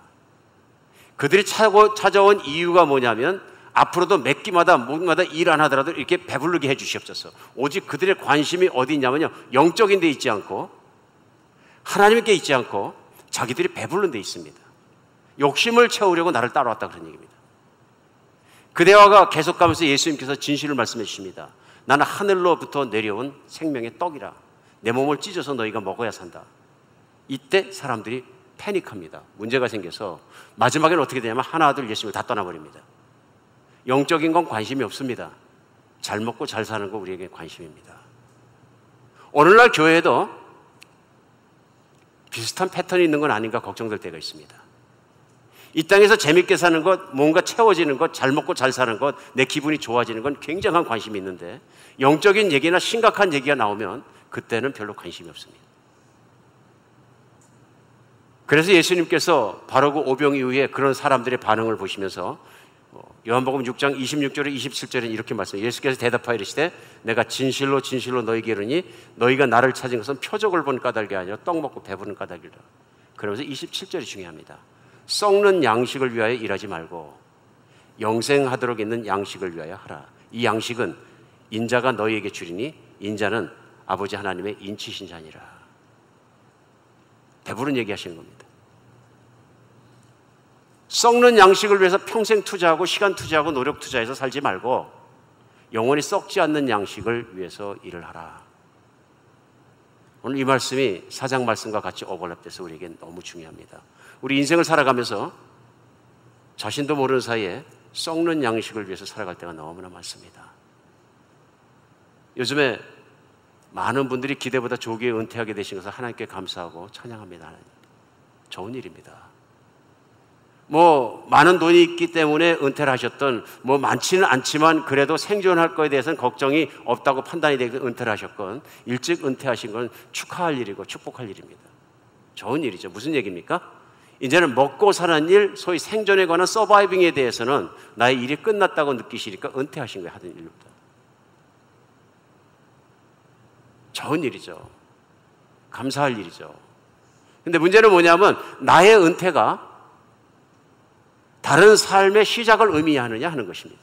그들이 찾아온 이유가 뭐냐면 앞으로도 몇 끼마다 뭐마다 일 안 하더라도 이렇게 배부르게 해 주시옵소서. 오직 그들의 관심이 어디 있냐면요, 영적인 데 있지 않고 하나님께 있지 않고 자기들이 배부른 데 있습니다. 욕심을 채우려고 나를 따라왔다, 그런 얘기입니다. 그 대화가 계속가면서 예수님께서 진실을 말씀해 주십니다. 나는 하늘로부터 내려온 생명의 떡이라. 내 몸을 찢어서 너희가 먹어야 산다. 이때 사람들이 패닉합니다. 문제가 생겨서 마지막에는 어떻게 되냐면 하나둘 예수님을 다 떠나버립니다. 영적인 건 관심이 없습니다. 잘 먹고 잘 사는 거 우리에게 관심입니다. 오늘날 교회에도 비슷한 패턴이 있는 건 아닌가 걱정될 때가 있습니다. 이 땅에서 재밌게 사는 것, 뭔가 채워지는 것, 잘 먹고 잘 사는 것, 내 기분이 좋아지는 건 굉장한 관심이 있는데 영적인 얘기나 심각한 얘기가 나오면 그때는 별로 관심이 없습니다. 그래서 예수님께서 바로 그 오병 이후에 그런 사람들의 반응을 보시면서 요한복음 6장 26절에 27절에 이렇게 말씀해요. 예수께서 대답하여 이르시되 내가 진실로 진실로 너희에게 이르니 너희가 나를 찾은 것은 표적을 본 까닭이 아니라 떡 먹고 배부른 까닭이라. 그러면서 27절이 중요합니다. 썩는 양식을 위하여 일하지 말고 영생하도록 있는 양식을 위하여 하라. 이 양식은 인자가 너희에게 주리니 인자는 아버지 하나님의 인치신 자니라. 배부른 얘기 하시는 겁니다. 썩는 양식을 위해서 평생 투자하고 시간 투자하고 노력 투자해서 살지 말고 영원히 썩지 않는 양식을 위해서 일을 하라. 오늘 이 말씀이 사장 말씀과 같이 오버랩돼서 우리에게 너무 중요합니다. 우리 인생을 살아가면서 자신도 모르는 사이에 썩는 양식을 위해서 살아갈 때가 너무나 많습니다. 요즘에 많은 분들이 기대보다 조기에 은퇴하게 되신 것을 하나님께 감사하고 찬양합니다. 좋은 일입니다. 많은 돈이 있기 때문에 은퇴를 하셨던, 많지는 않지만 그래도 생존할 거에 대해서는 걱정이 없다고 판단이 되고 은퇴를 하셨건, 일찍 은퇴하신 건 축하할 일이고 축복할 일입니다. 좋은 일이죠. 무슨 얘기입니까? 이제는 먹고 사는 일, 소위 생존에 관한 서바이빙에 대해서는 나의 일이 끝났다고 느끼시니까 은퇴하신 거예요. 하던 일로부터. 좋은 일이죠. 감사할 일이죠. 근데 문제는 뭐냐면 나의 은퇴가 다른 삶의 시작을 의미하느냐 하는 것입니다.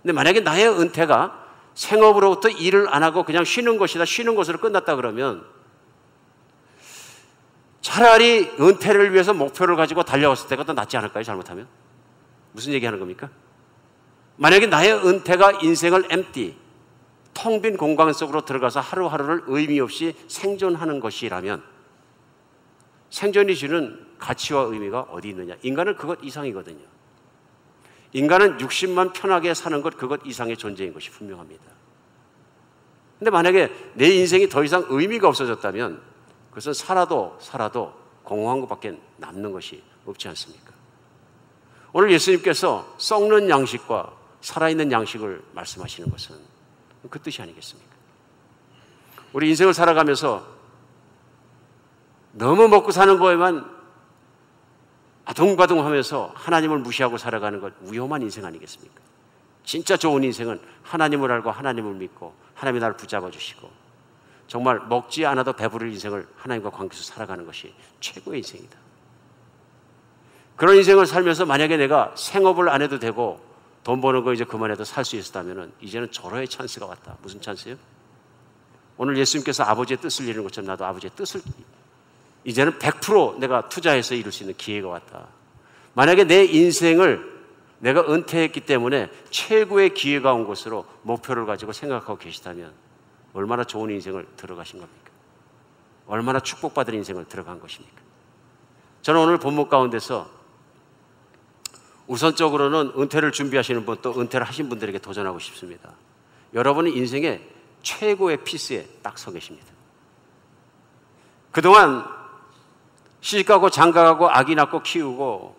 근데 만약에 나의 은퇴가 생업으로부터 일을 안 하고 그냥 쉬는 것이다, 쉬는 것으로 끝났다 그러면 차라리 은퇴를 위해서 목표를 가지고 달려왔을 때가 더 낫지 않을까요? 잘못하면? 무슨 얘기하는 겁니까? 만약에 나의 은퇴가 인생을 텅 빈 공간 속으로 들어가서 하루하루를 의미 없이 생존하는 것이라면 생존이 주는 가치와 의미가 어디 있느냐? 인간은 그것 이상이거든요. 인간은 육신만 편하게 사는 것, 그것 이상의 존재인 것이 분명합니다. 근데 만약에 내 인생이 더 이상 의미가 없어졌다면 그것은 살아도 공허한 것밖에 남는 것이 없지 않습니까? 오늘 예수님께서 썩는 양식과 살아있는 양식을 말씀하시는 것은 그 뜻이 아니겠습니까? 우리 인생을 살아가면서 너무 먹고 사는 거에만 아둥바둥하면서 하나님을 무시하고 살아가는 것 위험한 인생 아니겠습니까? 진짜 좋은 인생은 하나님을 알고 하나님을 믿고 하나님이 나를 붙잡아 주시고 정말 먹지 않아도 배부를 인생을 하나님과 관계에서 살아가는 것이 최고의 인생이다. 그런 인생을 살면서 만약에 내가 생업을 안 해도 되고 돈 버는 거 이제 그만해도 살 수 있었다면 이제는 절호의 찬스가 왔다. 무슨 찬스요? 오늘 예수님께서 아버지의 뜻을 이루는 것처럼 나도 아버지의 뜻을 이제는 100% 내가 투자해서 이룰 수 있는 기회가 왔다. 만약에 내 인생을 내가 은퇴했기 때문에 최고의 기회가 온 것으로 목표를 가지고 생각하고 계시다면 얼마나 좋은 인생을 들어가신 겁니까? 얼마나 축복받은 인생을 들어간 것입니까? 저는 오늘 본문 가운데서 우선적으로는 은퇴를 준비하시는 분 또 은퇴를 하신 분들에게 도전하고 싶습니다. 여러분은 인생의 최고의 피스에 딱 서 계십니다. 그동안 시집가고 장가가고 아기 낳고 키우고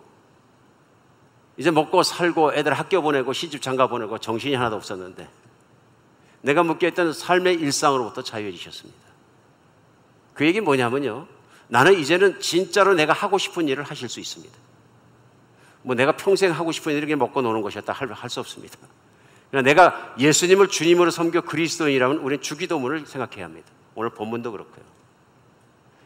이제 먹고 살고 애들 학교 보내고 시집 장가 보내고 정신이 하나도 없었는데 내가 묶여있던 삶의 일상으로부터 자유해지셨습니다. 그 얘기는 뭐냐면요, 나는 이제는 진짜로 내가 하고 싶은 일을 하실 수 있습니다. 뭐 내가 평생 하고 싶은 일을 먹고 노는 것이었다 할 수 없습니다. 그러나 내가 예수님을 주님으로 섬겨 그리스도인이라면 우리는 주기도문을 생각해야 합니다. 오늘 본문도 그렇고요.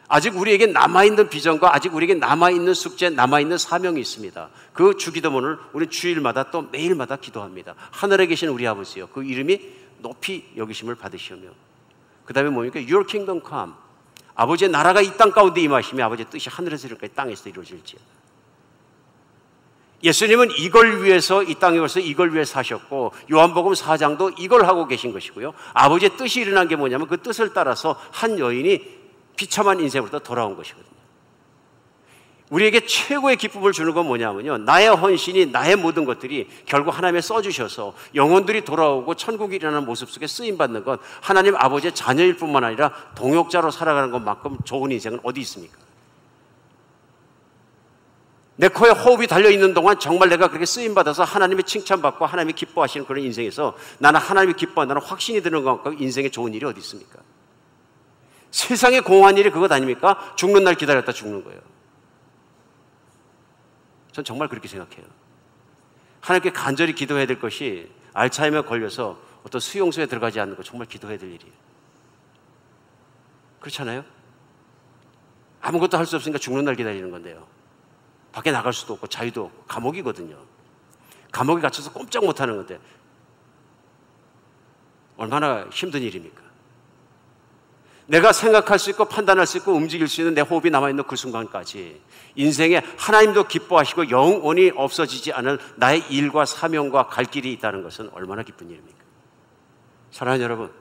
아직 우리에게 남아있는 비전과 아직 우리에게 남아있는 숙제, 남아있는 사명이 있습니다. 그 주기도문을 우리 주일마다 또 매일마다 기도합니다. 하늘에 계신 우리 아버지요, 그 이름이 높이 여기심을 받으시오며, 그 다음에 뭡니까? Your kingdom come. 아버지의 나라가 이 땅 가운데 임하시며 아버지의 뜻이 하늘에서 이렇게 땅에서 이루어질지어다. 예수님은 이걸 위해서 이 땅에 와서 이걸 위해 사셨고 요한복음 4장도 이걸 하고 계신 것이고요. 아버지의 뜻이 일어난 게 뭐냐면 그 뜻을 따라서 한 여인이 비참한 인생으로부터 돌아온 것이거든요. 우리에게 최고의 기쁨을 주는 건 뭐냐면요, 나의 헌신이, 나의 모든 것들이 결국 하나님의 써주셔서 영혼들이 돌아오고 천국이라는 모습 속에 쓰임받는 건 하나님 아버지의 자녀일 뿐만 아니라 동역자로 살아가는 것만큼 좋은 인생은 어디 있습니까? 내 코에 호흡이 달려있는 동안 정말 내가 그렇게 쓰임받아서 하나님의 칭찬받고 하나님이 기뻐하시는 그런 인생에서 나는 하나님이 기뻐한다는 확신이 드는 것만큼 인생에 좋은 일이 어디 있습니까? 세상에 공허한 일이 그것 아닙니까? 죽는 날 기다렸다 죽는 거예요. 전 정말 그렇게 생각해요. 하나님께 간절히 기도해야 될 것이 알츠하이머에 걸려서 어떤 수용소에 들어가지 않는 거 정말 기도해야 될 일이에요. 그렇잖아요? 아무것도 할 수 없으니까 죽는 날 기다리는 건데요. 밖에 나갈 수도 없고 자유도 없고 감옥이거든요. 감옥에 갇혀서 꼼짝 못하는 건데 얼마나 힘든 일입니까? 내가 생각할 수 있고 판단할 수 있고 움직일 수 있는 내 호흡이 남아있는 그 순간까지 인생에 하나님도 기뻐하시고 영원히 없어지지 않은 나의 일과 사명과 갈 길이 있다는 것은 얼마나 기쁜 일입니까? 사랑하는 여러분,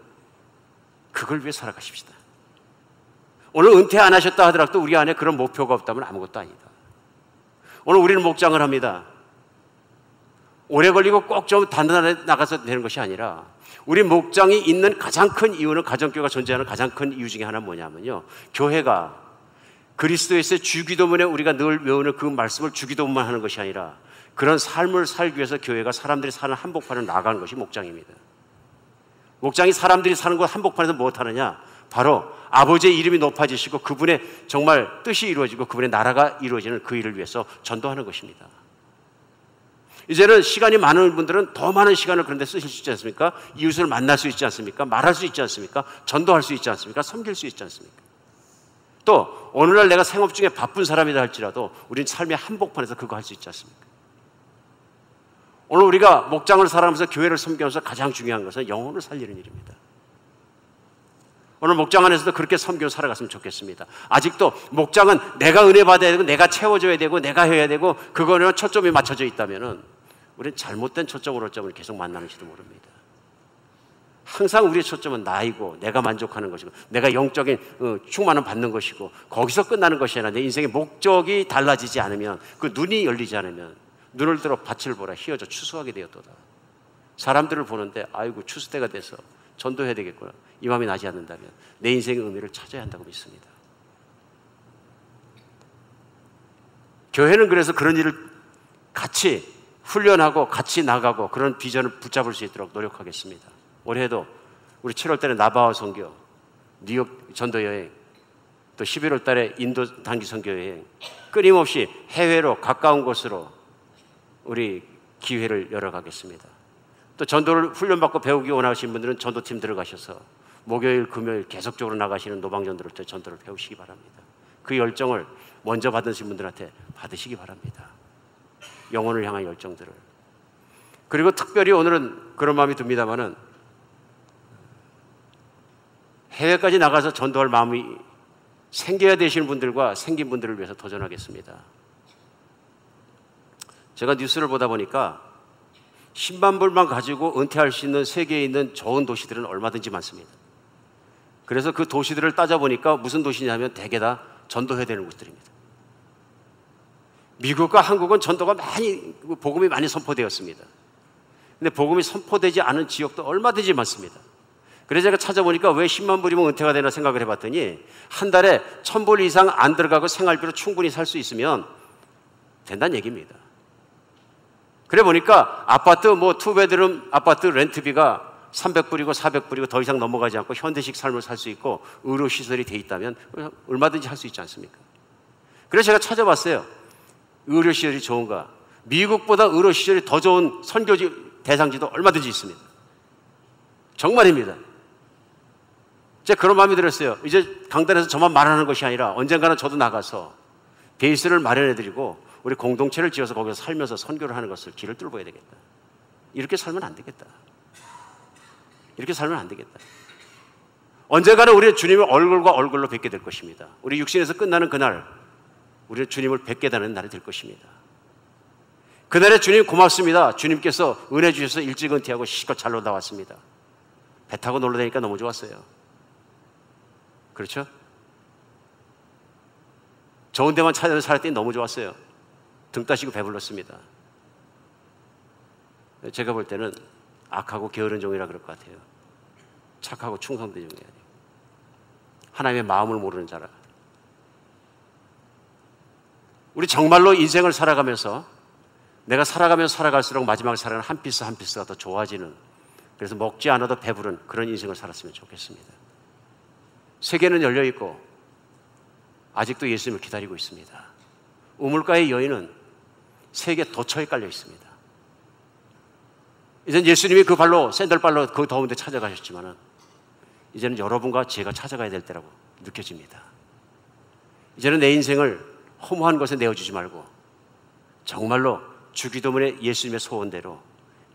그걸 위해 살아가십시다. 오늘 은퇴 안 하셨다 하더라도 우리 안에 그런 목표가 없다면 아무것도 아니다. 오늘 우리는 목장을 합니다. 오래 걸리고 꼭 좀 단단하게 나가서 되는 것이 아니라 우리 목장이 있는 가장 큰 이유는, 가정교회가 존재하는 가장 큰 이유 중에 하나는 뭐냐면요, 교회가 그리스도에서의 주기도문에 우리가 늘 외우는 그 말씀을 주기도문만 하는 것이 아니라 그런 삶을 살기 위해서 교회가 사람들이 사는 한복판을 나가는 것이 목장입니다. 목장이 사람들이 사는 곳 한복판에서 무엇하느냐, 바로 아버지의 이름이 높아지시고 그분의 정말 뜻이 이루어지고 그분의 나라가 이루어지는 그 일을 위해서 전도하는 것입니다. 이제는 시간이 많은 분들은 더 많은 시간을 그런 데 쓰실 수 있지 않습니까? 이웃을 만날 수 있지 않습니까? 말할 수 있지 않습니까? 전도할 수 있지 않습니까? 섬길 수 있지 않습니까? 또 오늘날 내가 생업 중에 바쁜 사람이다 할지라도 우리는 삶의 한복판에서 그거 할 수 있지 않습니까? 오늘 우리가 목장을 살아가면서 교회를 섬기면서 가장 중요한 것은 영혼을 살리는 일입니다. 오늘 목장 안에서도 그렇게 섬기고 살아갔으면 좋겠습니다. 아직도 목장은 내가 은혜 받아야 되고 내가 채워줘야 되고 내가 해야 되고 그거는 초점이 맞춰져 있다면 우리는 잘못된 초점으로 계속 만나는지도 모릅니다. 항상 우리의 초점은 나이고 내가 만족하는 것이고 내가 영적인 충만을 받는 것이고 거기서 끝나는 것이 아니라 내 인생의 목적이 달라지지 않으면, 그 눈이 열리지 않으면 눈을 들어 밭을 보라 휘어져 추수하게 되었도다. 사람들을 보는데 아이고 추수 때가 돼서 전도해야 되겠구나, 이 마음이 나지 않는다면 내 인생의 의미를 찾아야 한다고 믿습니다. 교회는 그래서 그런 일을 같이 훈련하고 같이 나가고 그런 비전을 붙잡을 수 있도록 노력하겠습니다. 올해도 우리 7월 달에 나바와 선교 뉴욕 전도 여행, 또 11월 달에 인도 단기 선교 여행, 끊임없이 해외로 가까운 곳으로 우리 기회를 열어가겠습니다. 또 전도를 훈련받고 배우기 원하시는 분들은 전도팀 들어가셔서 목요일, 금요일 계속적으로 나가시는 노방전들로부터 전도를 배우시기 바랍니다. 그 열정을 먼저 받으신 분들한테 받으시기 바랍니다. 영혼을 향한 열정들을. 그리고 특별히 오늘은 그런 마음이 듭니다마는 해외까지 나가서 전도할 마음이 생겨야 되시는 분들과 생긴 분들을 위해서 도전하겠습니다. 제가 뉴스를 보다 보니까 10만 불만 가지고 은퇴할 수 있는 세계에 있는 좋은 도시들은 얼마든지 많습니다. 그래서 그 도시들을 따져보니까 무슨 도시냐면 대개 다 전도해야 되는 곳들입니다. 미국과 한국은 전도가 복음이 많이 선포되었습니다. 근데 복음이 선포되지 않은 지역도 얼마든지 많습니다. 그래서 제가 찾아보니까 왜 10만 불이면 은퇴가 되나 생각을 해봤더니 한 달에 1,000불 이상 안 들어가고 생활비로 충분히 살 수 있으면 된다는 얘기입니다. 그래 보니까 아파트 투베드룸 아파트 렌트비가 300불이고 400불이고 더 이상 넘어가지 않고 현대식 삶을 살 수 있고 의료시설이 돼 있다면 얼마든지 할 수 있지 않습니까? 그래서 제가 찾아봤어요. 의료시설이 좋은가? 미국보다 의료시설이 더 좋은 선교지 대상지도 얼마든지 있습니다. 정말입니다. 제가 그런 마음이 들었어요. 이제 강단에서 저만 말하는 것이 아니라 언젠가는 저도 나가서 베이스를 마련해드리고 우리 공동체를 지어서 거기서 살면서 선교를 하는 것을 길을 뚫어야 되겠다. 이렇게 살면 안 되겠다. 이렇게 살면 안 되겠다. 언젠가는 우리의 주님을 얼굴과 얼굴로 뵙게 될 것입니다. 우리 육신에서 끝나는 그날 우리는 주님을 뵙게 되는 날이 될 것입니다. 그날에 주님 고맙습니다. 주님께서 은혜 주셔서 일찍 은퇴하고 시껏 잘 놀다 왔습니다. 배 타고 놀러 다니까 너무 좋았어요. 그렇죠? 좋은 데만 찾아서 살았더니 너무 좋았어요. 등 따시고 배불렀습니다. 제가 볼 때는 악하고 게으른 종이라 그럴 것 같아요. 착하고 충성된 종이 아니에요. 하나님의 마음을 모르는 자라. 우리 정말로 인생을 살아가면서 내가 살아가면서 살아갈수록 마지막에 살아가는 한 피스 한 피스가 더 좋아지는, 그래서 먹지 않아도 배부른 그런 인생을 살았으면 좋겠습니다. 세계는 열려있고 아직도 예수님을 기다리고 있습니다. 우물가의 여인은 세계 도처에 깔려 있습니다. 이제는 예수님이 그 발로, 샌들발로 그 더운 데 찾아가셨지만은 이제는 여러분과 제가 찾아가야 될 때라고 느껴집니다. 이제는 내 인생을 허무한 것에 내어주지 말고 정말로 주기도문의 예수님의 소원대로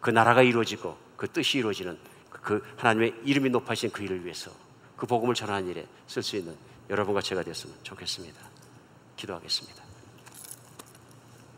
그 나라가 이루어지고 그 뜻이 이루어지는 그 하나님의 이름이 높아진 그 일을 위해서 그 복음을 전하는 일에 쓸 수 있는 여러분과 제가 되었으면 좋겠습니다. 기도하겠습니다.